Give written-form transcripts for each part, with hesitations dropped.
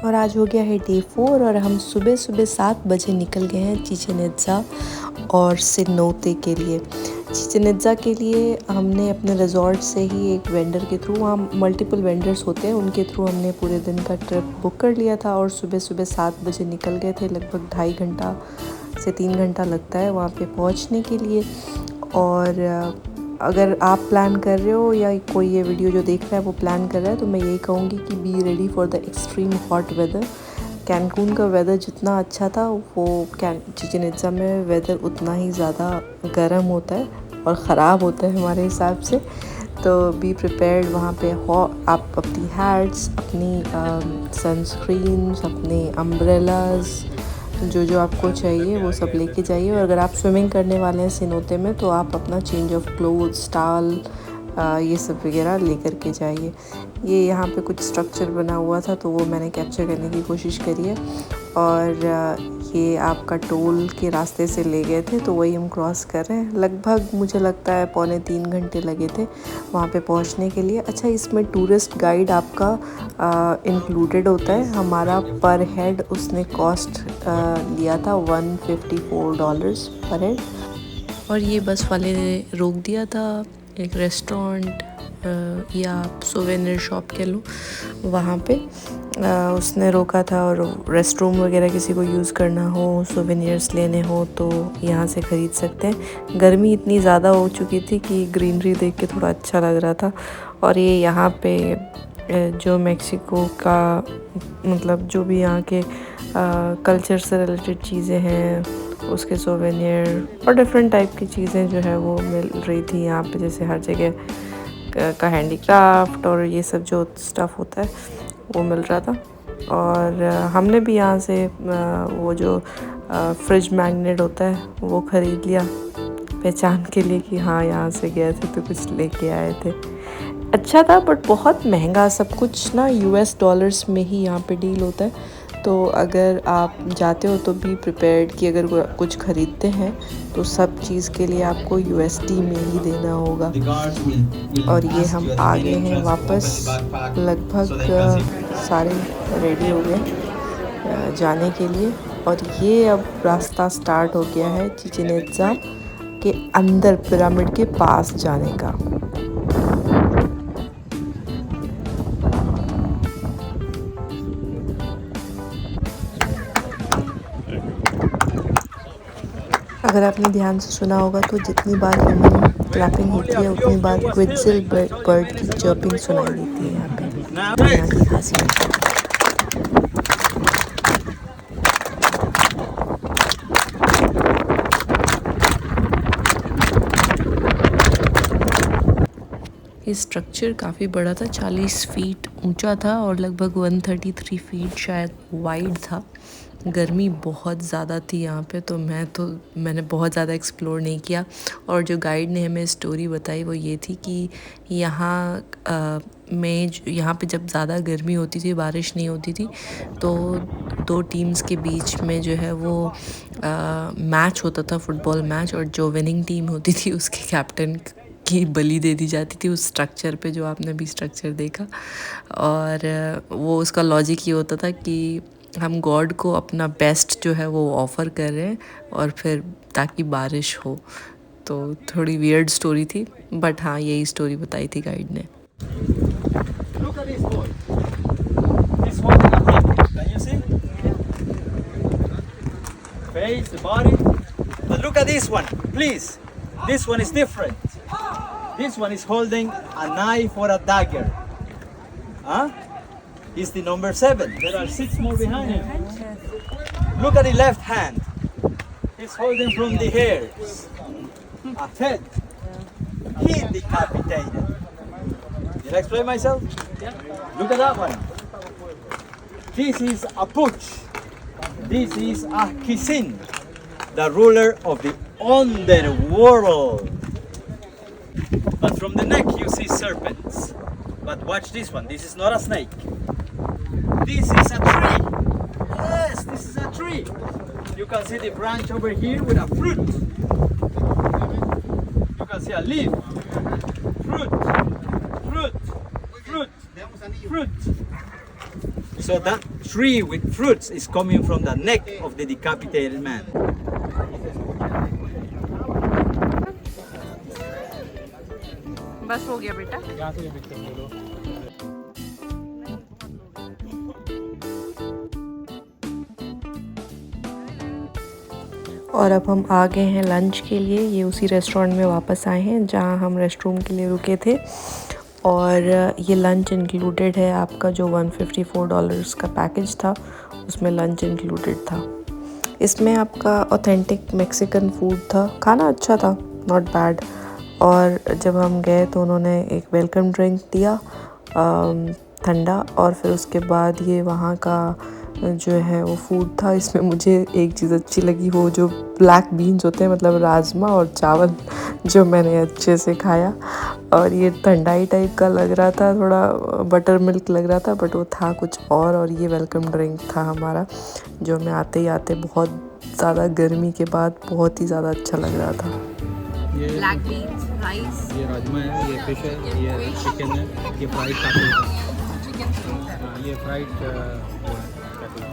और आज हो गया है डे 4 और हम सुबह सुबह 7 बजे निकल गए हैं चिचेन इत्ज़ा और सिनोते के लिए। चिचेन इत्ज़ा के लिए हमने अपने रिजॉर्ट से ही एक वेंडर के थ्रू, वहाँ मल्टीपल वेंडर्स होते हैं, उनके थ्रू हमने पूरे दिन का ट्रिप बुक कर लिया था और सुबह सुबह 7 बजे निकल गए थे। लगभग 2.5 घंटा से 3 घंटा लगता है वहाँ पे पहुँचने के लिए। और अगर आप प्लान कर रहे हो या कोई ये वीडियो जो देख रहा है वो प्लान कर रहा है, तो मैं यही कहूँगी कि be ready for the extreme hot weather. Cancun का वेदर जितना अच्छा था, वो चिचेन इत्ज़ा में वेदर उतना ही ज़्यादा गर्म होता है और ख़राब होता है हमारे हिसाब से। तो बी प्रिपेयर्ड वहाँ पे हो, आप अपनी हैट्स, अपनी सनस्क्रीन्स, अपने अम्ब्रेलाज, जो आपको चाहिए वो सब लेके जाइए। और अगर आप स्विमिंग करने वाले हैं सिनोते में, तो आप अपना चेंज ऑफ क्लोथ्स, टावल, ये सब वगैरह लेकर के जाइए। ये यहाँ पे कुछ स्ट्रक्चर बना हुआ था, तो वो मैंने कैप्चर करने की कोशिश करी है। और ये आपका टोल के रास्ते से ले गए थे, तो वही हम क्रॉस कर रहे हैं। लगभग मुझे लगता है 2.25 घंटे लगे थे वहाँ पे पहुँचने के लिए। अच्छा, इसमें टूरिस्ट गाइड आपका इंक्लूडेड होता है। हमारा पर हेड उसने कॉस्ट लिया था $154 पर हेड। और ये बस वाले ने रोक दिया था एक रेस्टोरेंट या आप सोवेनियर शॉप कह लो, वहाँ पे उसने रोका था। और रेस्ट रूम वगैरह किसी को यूज़ करना हो, सोवेनियर्स लेने हो, तो यहाँ से ख़रीद सकते हैं। गर्मी इतनी ज़्यादा हो चुकी थी कि ग्रीनरी देख के थोड़ा अच्छा लग रहा था। और ये यहाँ पे जो मेक्सिको का मतलब जो भी यहाँ के कल्चर से रिलेटेड चीज़ें हैं, उसके सोवेनियर और डिफरेंट टाइप की चीज़ें जो है वो मिल रही थी यहाँ पे। जैसे हर जगह का हैंडीक्राफ्ट और ये सब जो स्टफ़ होता है वो मिल रहा था। और हमने भी यहाँ से वो जो फ्रिज मैग्नेट होता है वो ख़रीद लिया पहचान के लिए कि हाँ यहाँ से गए थे तो कुछ लेके आए थे। अच्छा था, बट बहुत महंगा सब कुछ ना US डॉलर्स में ही यहाँ पे डील होता है। तो अगर आप जाते हो तो बी प्रिपेयर्ड कि अगर कुछ ख़रीदते हैं तो सब चीज़ के लिए आपको USD में ही देना होगा। और ये हम आ गए हैं वापस, लगभग सारे रेडी हो गए जाने के लिए। और ये अब रास्ता स्टार्ट हो गया है चिचेन इत्ज़ा के अंदर पिरामिड के पास जाने का। अगर आपने ध्यान से सुना होगा तो जितनी बार ह्यूमन क्लैपिंग होती है उतनी बार क्विट्ज़िल बर्ड की चर्पिंग सुनाई देती है यहाँ पे। यहाँ की खासियत है। ये स्ट्रक्चर काफ़ी बड़ा था, 40 फीट ऊंचा था और लगभग 133 फीट शायद वाइड था। गर्मी बहुत ज़्यादा थी यहाँ पे, तो मैंने बहुत ज़्यादा एक्सप्लोर नहीं किया। और जो गाइड ने हमें स्टोरी बताई वो ये थी कि यहाँ यहाँ पे जब ज़्यादा गर्मी होती थी, बारिश नहीं होती थी, तो 2 टीम्स के बीच में जो है वो मैच होता था, फुटबॉल मैच। और जो विनिंग टीम होती थी उसके कैप्टन की बलि दे दी जाती थी उस स्ट्रक्चर पे, जो आपने भी स्ट्रक्चर देखा। और वो उसका लॉजिक ये होता था कि हम गॉड को अपना बेस्ट जो है वो ऑफ़र कर रहे हैं और फिर ताकि बारिश हो। तो थोड़ी वियर्ड स्टोरी थी, बट हाँ यही स्टोरी बताई थी गाइड ने। Look at this boy. This one in a pink. Can you see? Face, the body. But look at this one, please. This one is different. This one is holding a knife or a dagger. Huh? It's the number 7. There are 6 more behind him. Look at the left hand. He's holding from the hairs. A head. He decapitated. Did I explain myself? Yeah. Look at that one. This is a Puch. This is a Kisin, the ruler of the underworld. But from the neck you see serpents. But watch this one. This is not a snake. This is a tree. Yes, this is a tree. You can see the branch over here with a fruit. You can see a leaf. Fruit. Fruit. Fruit. Fruit. So that tree with fruits is coming from the neck of the decapitated man. बस हो गया बेटा। और अब हम आ गए हैं lunch के लिए। ये उसी रेस्टोरेंट में वापस आए हैं जहां हम रेस्टरूम के लिए रुके थे। और ये लंच इंक्लूडेड है आपका, जो $154 का पैकेज था उसमें लंच इंक्लूडेड था। इसमें आपका ऑथेंटिक मैक्सिकन फूड था, खाना अच्छा था, नॉट बैड। और जब हम गए तो उन्होंने एक वेलकम ड्रिंक दिया ठंडा, और फिर उसके बाद ये वहाँ का जो है वो फूड था। इसमें मुझे एक चीज़ अच्छी लगी, वो जो ब्लैक बीन्स होते हैं, मतलब राजमा और चावल, जो मैंने अच्छे से खाया। और ये ठंडाई टाइप का लग रहा था, थोड़ा बटर मिल्क लग रहा था, बट वो था कुछ और ये वेलकम ड्रिंक था हमारा, जो हमें आते ही आते बहुत ज़्यादा गर्मी के बाद बहुत ही ज़्यादा अच्छा लग रहा था। ये ब्लैक बीन्स, राइस, ये राजमा है, ये फिश है, ये चिकन है, ये फ्राइड काकड़ी है। चिकन ये फ्राइड वो है काकड़ी।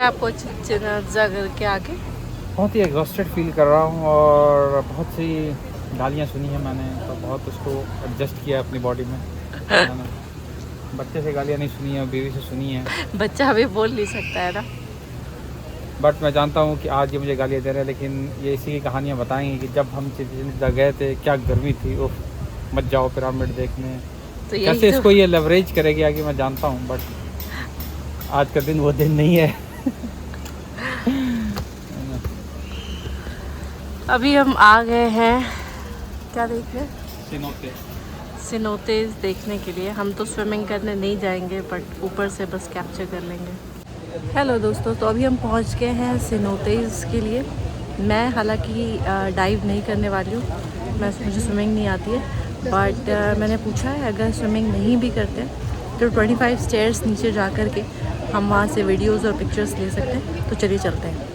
आपको चिकन अज्जा करके आके बहुत ही एग्जॉस्टेड फील कर रहा हूँ और बहुत सी गालियाँ सुनी है मैंने, तो बहुत उसको एडजस्ट किया अपनी बॉडी में, है ना। बच्चे से गालियाँ नहीं सुनी है, बीवी से सुनी है। बच्चा अभी बोल नहीं सकता है ना। बट मैं जानता हूँ कि आज ये मुझे गालियाँ दे रहे हैं, लेकिन ये इसी की कहानियाँ बताएंगी कि जब हम गए थे क्या गर्मी थी। उफ, मत जाओ पिरामिड देखने। तो यही कैसे तो इसको ये लेवरेज करेगी आगे मैं जानता हूँ, बट आज का दिन वो दिन नहीं है। अभी हम आ गए हैं, क्या देख रहे हैं, सिनोते। सिनोतेज देखने के लिए। हम तो स्विमिंग करने नहीं जाएंगे, बट ऊपर से बस कैप्चर कर लेंगे। हेलो दोस्तों, तो अभी हम पहुंच गए हैं सिनोतेज के लिए। मैं हालांकि डाइव नहीं करने वाली हूँ, मुझे स्विमिंग नहीं आती है, बट मैंने पूछा है अगर स्विमिंग नहीं भी करते तो 25 स्टेयर्स नीचे जा कर के हम वहाँ से वीडियोज़ और पिक्चर्स ले सकते हैं। तो चलिए चलते हैं।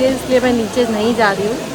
है, इसलिए मैं नीचे नहीं जा रही हूँ।